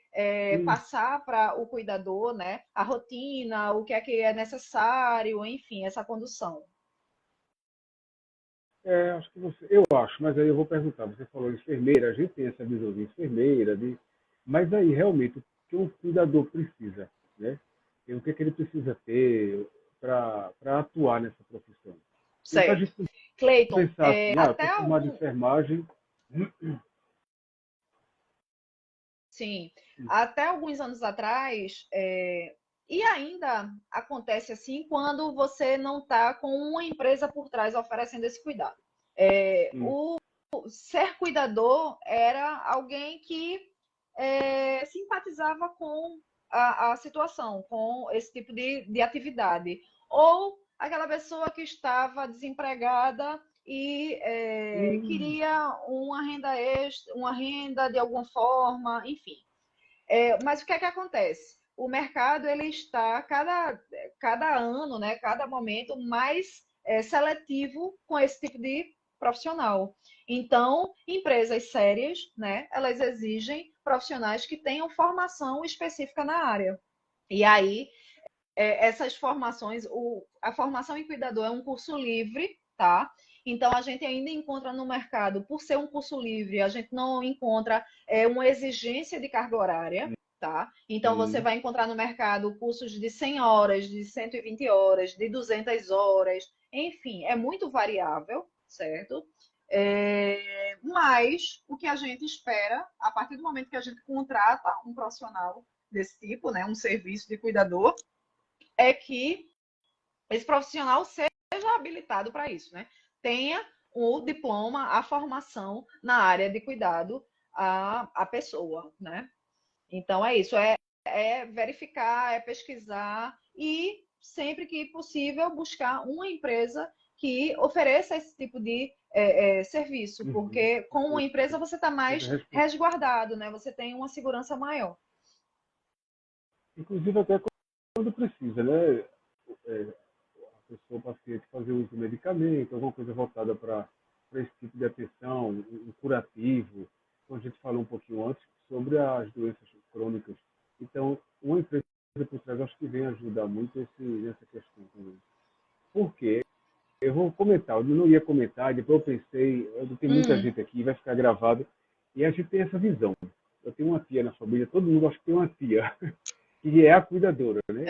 passar para o cuidador, né, a rotina, o que é necessário, enfim, essa condução. Acho que eu acho, mas aí eu vou perguntar. Você falou enfermeira, a gente tem essa visão de enfermeira, mas aí realmente o que um cuidador precisa, né? E o que, é que ele precisa ter para atuar nessa profissão? Então a Certo. gente Cleiton, pensar assim, até estou formado em enfermagem. Sim, até alguns anos atrás, e ainda acontece assim quando você não está com uma empresa por trás oferecendo esse cuidado. O ser cuidador era alguém que simpatizava com a situação, com esse tipo de atividade. Ou aquela pessoa que estava desempregada e queria uma renda extra, uma renda de alguma forma, enfim. Mas o que é que acontece? O mercado ele está cada ano, né, cada momento mais seletivo com esse tipo de profissional. Então, empresas sérias, né, elas exigem profissionais que tenham formação específica na área. E aí, essas formações, a formação em cuidador é um curso livre, tá? Então, a gente ainda encontra no mercado, por ser um curso livre, a gente não encontra uma exigência de carga horária, tá? Então, você vai encontrar no mercado cursos de 100 horas, de 120 horas, de 200 horas, enfim, é muito variável, certo? Mas o que a gente espera, a partir do momento que a gente contrata um profissional desse tipo, né, um serviço de cuidador, é que esse profissional seja habilitado para isso, né? Tenha o diploma, a formação na área de cuidado à pessoa, né? Então é isso, é verificar, é pesquisar e sempre que possível buscar uma empresa que ofereça esse tipo de serviço, porque com uma empresa você está mais resguardado, né? Você tem uma segurança maior. Inclusive até quando precisa, né? A pessoa, o paciente, fazer uso de medicamento, alguma coisa voltada para esse tipo de atenção, um curativo. Como a gente falou um pouquinho antes, sobre as doenças crônicas. Então, uma empresa por trás, acho que vem ajudar muito nessa questão também. Por quê? Eu vou comentar, eu não ia comentar, depois eu pensei, tem muita gente aqui, vai ficar gravado, e a gente tem essa visão. Eu tenho uma tia na família, todo mundo acha que tem uma tia, que é a cuidadora, né?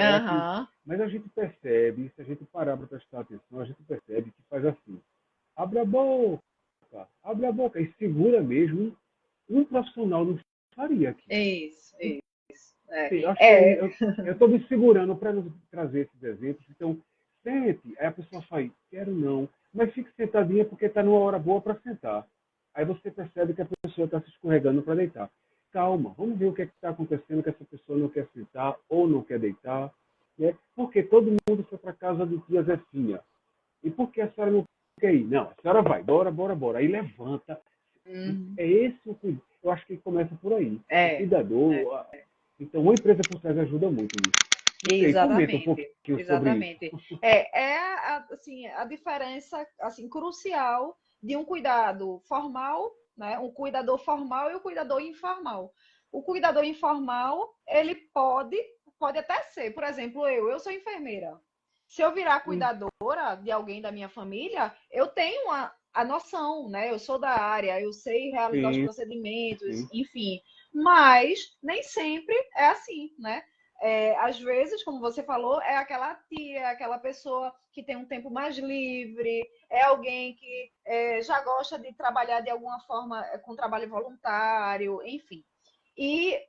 Mas a gente percebe, se a gente parar para prestar atenção, a gente percebe que faz assim, abre a boca, e segura mesmo, um profissional não faria aqui. Isso. Eu estou me segurando para trazer esses exemplos, então, sente, aí a pessoa fala, quero não, mas fique sentadinha porque está numa hora boa para sentar. Aí você percebe que a pessoa está se escorregando para deitar. Calma, vamos ver o que está acontecendo, que essa pessoa não quer sentar ou não quer deitar. Né? Porque todo mundo foi para casa de tia Zefinha. E por que a senhora não quer ir? Não, a senhora vai, bora. Aí levanta. É esse o cuidado. Eu acho que começa por aí. O cuidador. Então, uma empresa por trás ajuda muito nisso. Exatamente. Assim, a diferença assim, crucial de um cuidado formal, né? Um cuidador formal e o cuidador informal. O cuidador informal, ele pode até ser, por exemplo, eu sou enfermeira. Se eu virar cuidadora de alguém da minha família, eu tenho a noção, né? Eu sou da área, eu sei realizar os procedimentos, enfim. Mas nem sempre é assim, né? Às vezes, como você falou, é aquela tia, aquela pessoa que tem um tempo mais livre, é alguém que já gosta de trabalhar de alguma forma com trabalho voluntário, enfim.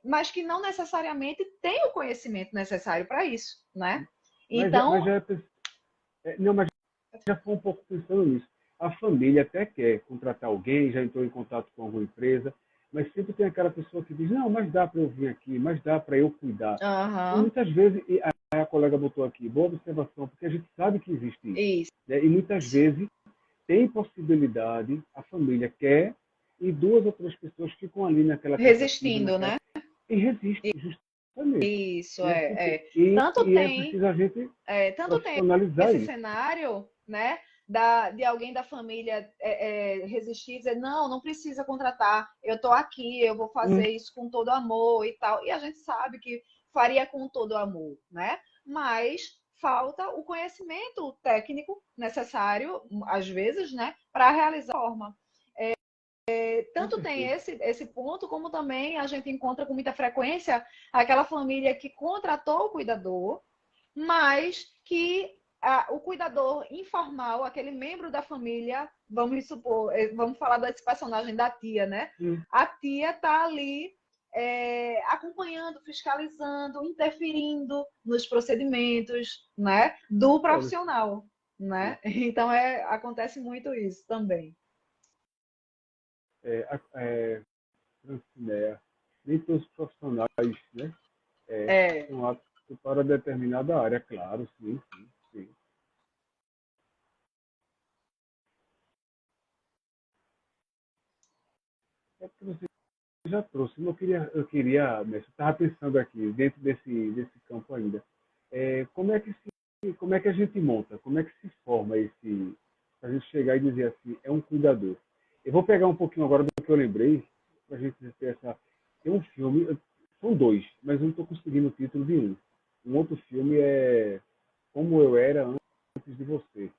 Mas que não necessariamente tem o conhecimento necessário para isso, né? Então... Mas já foi um pouco pensando nisso. A família até quer contratar alguém, já entrou em contato com alguma empresa, mas sempre tem aquela pessoa que diz, não, mas dá para eu vir aqui, mas dá para eu cuidar. E muitas vezes, a colega botou aqui, boa observação, porque a gente sabe que existe isso. Né? E muitas vezes tem possibilidade, a família quer, e duas ou três pessoas ficam ali naquela Resistindo, né? e resistem, justamente. Isso, Né? Tanto E é tem, preciso a gente tanto tem profissionalizar esse isso. cenário, né? De alguém da família resistir, dizer, não precisa contratar, eu estou aqui, eu vou fazer isso com todo amor e tal. E a gente sabe que faria com todo amor, né? Mas falta o conhecimento técnico necessário, às vezes, né, para realizar a forma. Tanto tem esse ponto, como também a gente encontra com muita frequência aquela família que contratou o cuidador, mas que o cuidador informal, aquele membro da família, vamos supor, vamos falar desse personagem da tia, né? A tia está ali acompanhando, fiscalizando, interferindo nos procedimentos, né, do profissional, né? Então acontece muito isso também. Francineia, nem todos os profissionais, né, são aptos para determinada área, claro, sim. É porque você já trouxe, eu queria, Mestre, eu estava pensando aqui, dentro desse campo ainda, como é que a gente monta, como é que se forma para a gente chegar e dizer assim, é um cuidador. Eu vou pegar um pouquinho agora do que eu lembrei, para a gente ter tem um filme, são dois, mas eu não estou conseguindo o título de um. Um outro filme é Como Eu Era Antes de Você.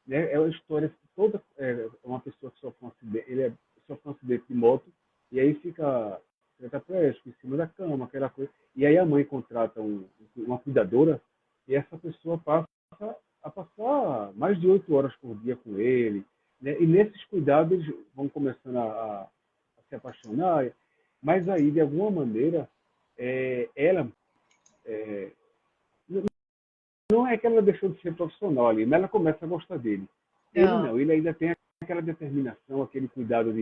É uma história toda, uma pessoa que sofre um acidente, sofre um acidente de moto, e aí fica tetraplégico em cima da cama, aquela coisa. E aí a mãe contrata uma cuidadora, e essa pessoa passa a passar mais de 8 horas por dia com ele, né? E nesses cuidados eles vão começando a se apaixonar, mas aí, de alguma maneira, ela não é que ela deixou de ser profissional ali, mas ela começa a gostar dele. Ele não, ele ainda tem aquela determinação, aquele cuidado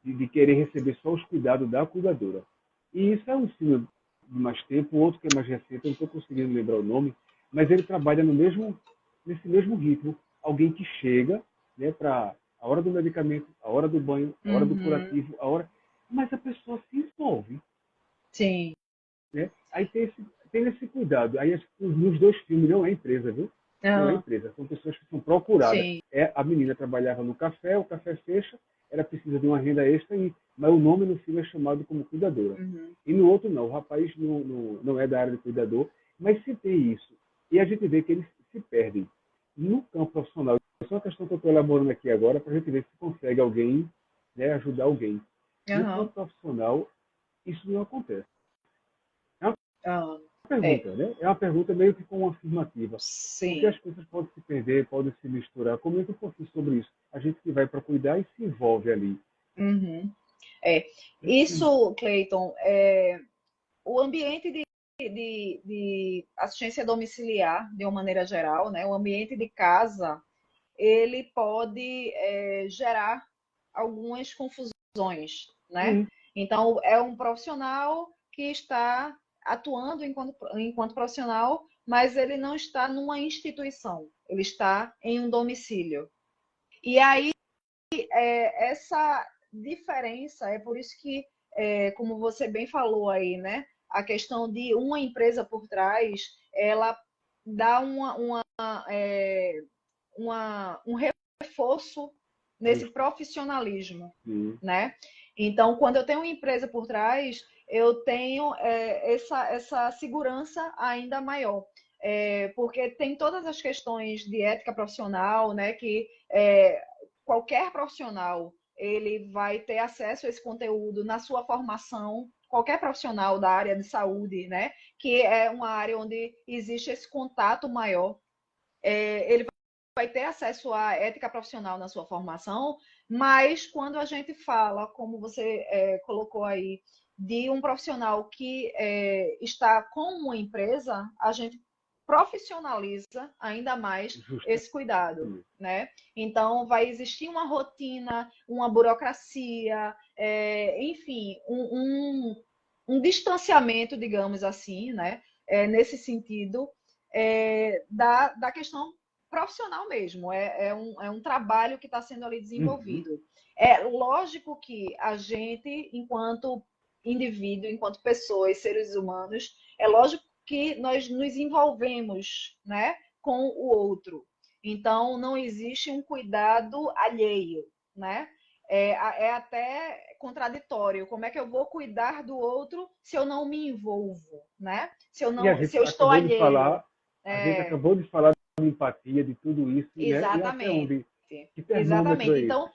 de querer receber só os cuidados da cuidadora. E isso é um filme de mais tempo, outro que é mais recente, eu não estou conseguindo lembrar o nome, mas ele trabalha nesse mesmo ritmo. Alguém que chega, né, para a hora do medicamento, a hora do banho, a hora do curativo, mas a pessoa se envolve. Sim. Né? Aí tem esse cuidado. Aí nos dois filmes não é empresa, viu? Não é empresa, são pessoas que são procuradas. Sim. A menina trabalhava no café, o café fecha, ela precisa de uma renda extra, mas o nome no filme é chamado como cuidadora. E no outro não, o rapaz não é da área de cuidador, mas se tem isso. E a gente vê que eles se perdem. No campo profissional, é só uma questão que eu estou elaborando aqui agora, para a gente ver se consegue alguém, né, ajudar alguém. No campo profissional, isso não acontece. Pergunta, né? É uma pergunta meio que com uma afirmativa. Sim. Porque as coisas podem se perder, podem se misturar. Comenta um pouquinho sobre isso. A gente que vai para cuidar e se envolve ali. Isso, Cleiton, o ambiente de assistência domiciliar, de uma maneira geral, né? O ambiente de casa, ele pode gerar algumas confusões, né? Então, é um profissional que está atuando enquanto profissional, mas ele não está numa instituição, ele está em um domicílio. E aí, essa diferença, é por isso que, como você bem falou aí, né, a questão de uma empresa por trás, ela dá um reforço nesse profissionalismo, né? Então, quando eu tenho uma empresa por trás, eu tenho essa segurança ainda maior. Porque tem todas as questões de ética profissional, né, que qualquer profissional ele vai ter acesso a esse conteúdo na sua formação, qualquer profissional da área de saúde, né, que é uma área onde existe esse contato maior, ele vai ter acesso à ética profissional na sua formação, mas quando a gente fala, como você colocou aí, de um profissional que está com uma empresa, a gente profissionaliza ainda mais esse cuidado, né? Então, vai existir uma rotina, uma burocracia, enfim, um distanciamento, digamos assim, né? Nesse sentido, da questão profissional mesmo, é um trabalho que está sendo ali Uhum. desenvolvido. É lógico que a gente, enquanto indivíduo, enquanto pessoas, seres humanos, é lógico que nós nos envolvemos, né, com o outro. Então, não existe um cuidado alheio, né? É até contraditório. Como é que eu vou cuidar do outro se eu não me envolvo, né? E a Se gente eu estou acabou de alheio. falar, a gente É, acabou de falar de empatia, de tudo isso, né? E até exatamente. onde? Que termômetro Exatamente. é esse? Então,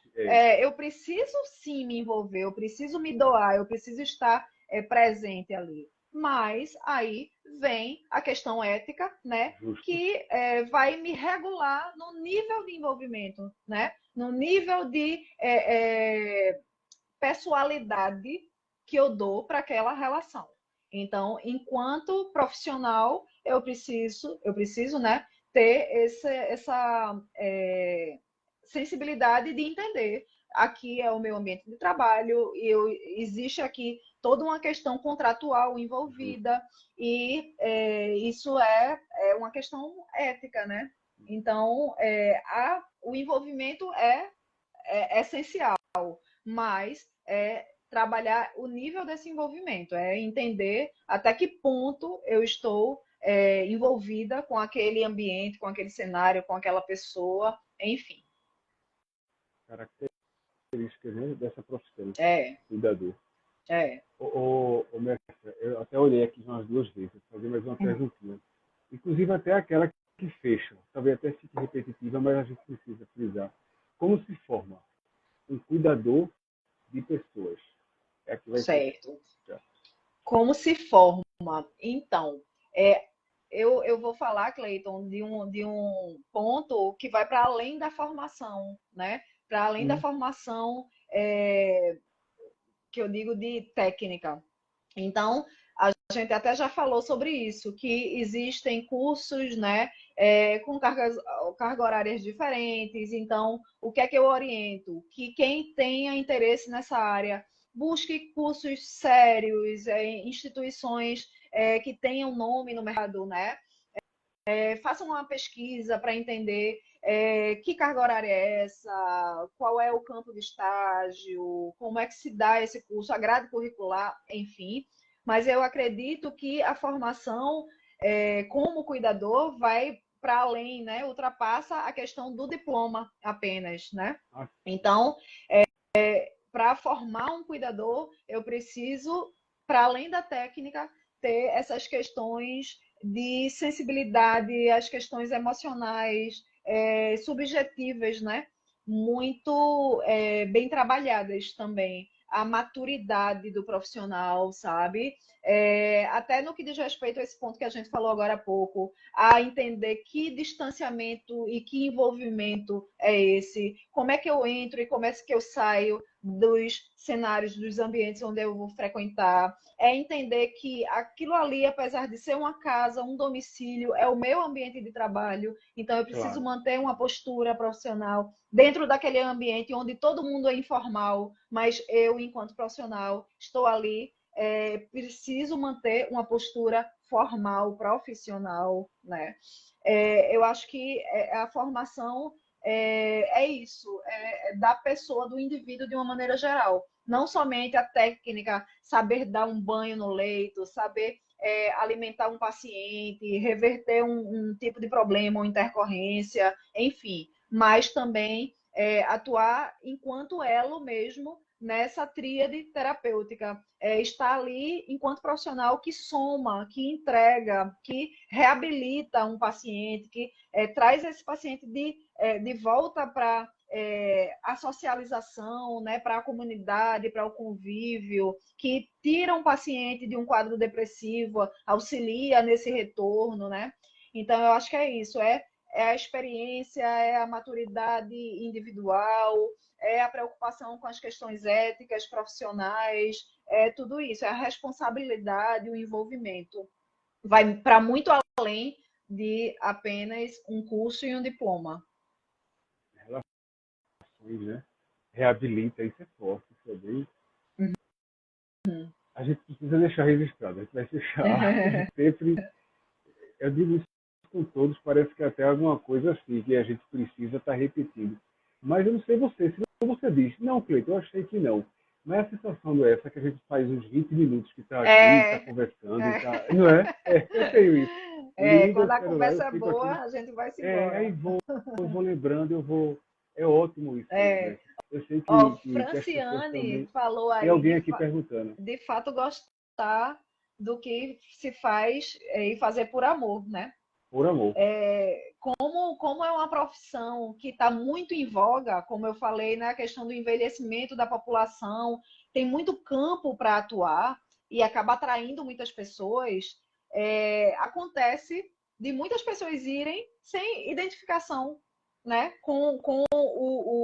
eu preciso sim me envolver, eu preciso me doar, eu preciso estar presente ali. Mas aí vem a questão ética, né? Justo. Que vai me regular no nível de envolvimento, né? No nível de pessoalidade que eu dou para aquela relação. Então, enquanto profissional, eu preciso, né, ter essa sensibilidade de entender. Aqui é o meu ambiente de trabalho, existe aqui toda uma questão contratual Justo. envolvida, e isso uma questão ética, né? Então, o envolvimento é essencial, mas trabalhar o nível desse envolvimento, é entender até que ponto eu estou envolvida com aquele ambiente, com aquele cenário, com aquela pessoa, enfim. Características, né, dessa profissão, É, cuidador. é. Mestre, eu até olhei aqui umas duas vezes, vou fazer mais uma perguntinha. Inclusive até aquela que fecha, talvez até fique repetitiva, mas a gente precisa frisar. Como se forma um cuidador de pessoas? É a que vai Certo. fechar. Como se forma? Então, é, eu vou falar, Cleiton, de um ponto que vai para além da formação, né? Para além da Hum, formação que eu digo de técnica. Então, a gente até já falou sobre isso, que existem cursos, né, com carga horárias diferentes. Então, o que é que eu oriento? Que quem tenha interesse nessa área busque cursos sérios, instituições que tenham nome no mercado, né? Façam uma pesquisa para entender que carga horária é essa, qual é o campo de estágio, como é que se dá esse curso, a grade curricular, enfim. Mas eu acredito que a formação como cuidador vai para além, né? Ultrapassa a questão do diploma apenas, né? ah, Então, para formar um cuidador, eu preciso, para além da técnica, ter essas questões de sensibilidade, as questões emocionais, subjetivas, né? Muito bem trabalhadas também. A maturidade do profissional, sabe? Até no que diz respeito a esse ponto que a gente falou agora há pouco, a entender que distanciamento e que envolvimento é esse, como é que eu entro e como é que eu saio dos cenários, dos ambientes onde eu vou frequentar, é entender que aquilo ali, apesar de ser uma casa, um domicílio, é o meu ambiente de trabalho, então eu preciso claro. manter uma postura profissional dentro daquele ambiente onde todo mundo é informal, mas eu, enquanto profissional, estou ali, preciso manter uma postura formal, profissional, né? Eu acho que a formação é isso, da pessoa, do indivíduo de uma maneira geral. Não somente a técnica, saber dar um banho no leito, saber alimentar um paciente, reverter um tipo de problema ou intercorrência, enfim, mas também atuar enquanto elo mesmo nessa tríade terapêutica. Estar ali enquanto profissional que soma, que entrega, que reabilita um paciente, que traz esse paciente de volta para a socialização, né, para a comunidade, para o convívio, que tira um paciente de um quadro depressivo, auxilia nesse retorno, né? Então, eu acho que é isso, é a experiência, é a maturidade individual, é a preocupação com as questões éticas, profissionais, é tudo isso, é a responsabilidade, o envolvimento. Vai para muito além de apenas um curso e um diploma. Relações, né? Reabilita, isso é forte, isso é bem. A gente precisa deixar registrado, a gente vai fechar sempre. Eu digo isso com todos, parece que até alguma coisa assim, que a gente precisa estar repetindo. Mas eu não sei você, se você diz, não, Cleiton, eu achei que não. Mas a sensação não é essa que a gente faz uns 20 minutos que está aqui, está conversando, não é? Eu tenho isso. Liga Quando o a celular, eu conversa é fico boa, aqui. a gente vai se Aí embora. eu vou lembrando, É ótimo isso, É, né? Eu sei ó, que as pessoas Franciane também. falou Tem aí alguém aqui perguntando. de fato gostar do que se faz e fazer por amor, né? Por amor. Como é uma profissão que está muito em voga, como eu falei, né, a questão do envelhecimento da população, tem muito campo para atuar e acaba atraindo muitas pessoas, acontece de muitas pessoas irem sem identificação, né, com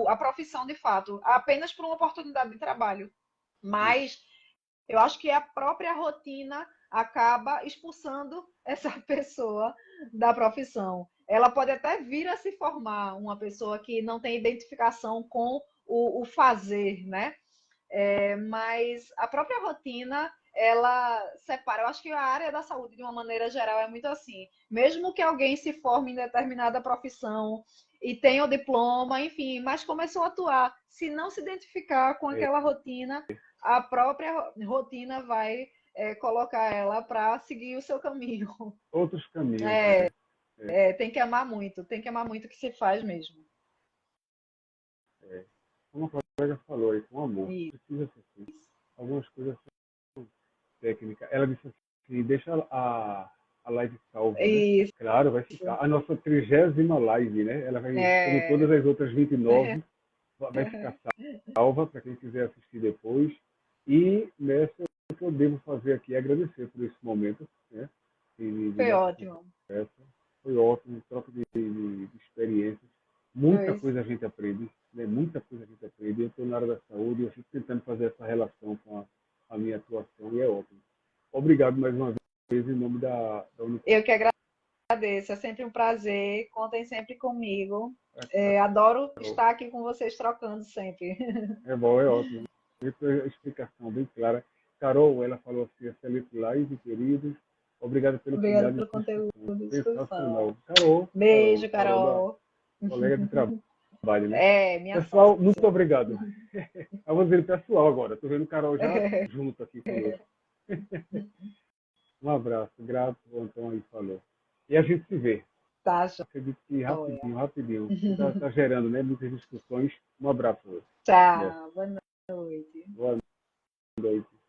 a profissão de fato, apenas por uma oportunidade de trabalho. Mas eu acho que a própria rotina acaba expulsando essa pessoa da profissão. Ela pode até vir a se formar uma pessoa que não tem identificação com o fazer, né? Mas a própria rotina, ela separa. Eu acho que a área da saúde, de uma maneira geral, é muito assim. Mesmo que alguém se forme em determinada profissão e tenha o diploma, enfim, mas começou a atuar, se não se identificar com aquela rotina, a própria rotina vai colocar ela para seguir o seu caminho. Outros caminhos, né? Tem que amar muito o que se faz mesmo. Como a colega falou aí, com amor. Isso. Precisa ser assim. Algumas coisas são técnicas. Ela disse assim, deixa a live salva, né? Isso. Claro, vai ficar. A nossa 30ª live, né? Ela vai, como todas as outras 29, vai ficar salva para quem quiser assistir depois. E nessa, o que eu devo fazer aqui é agradecer por esse momento, né? Foi ótimo. Conversa. Foi ótimo, troca de experiências. Muita coisa a gente aprende, né? Muita coisa a gente aprende. Eu estou na área da saúde e eu fico tentando fazer essa relação com a minha atuação e é ótimo. Obrigado mais uma vez em nome da Unicamp. Eu que agradeço, é sempre um prazer. Contem sempre comigo. Adoro estar aqui com vocês trocando sempre. É bom, é ótimo. A explicação bem clara. Carol, ela falou assim, excelente live, queridos. Obrigado pelo Obrigada cuidado pelo e conteúdo, sensacional. Carol, beijo, Carol, Carol. colega de trabalho, né? Minha Pessoal, sócia. muito obrigado. Eu vou dizer pessoal agora. Estou vendo o Carol já junto aqui conosco. Um abraço, grato ao Antônio aí falou. E a gente se vê. Tá, Acredito que rapidinho. Está gerando, né, muitas discussões. Um abraço. tchau, boa noite. Boa noite.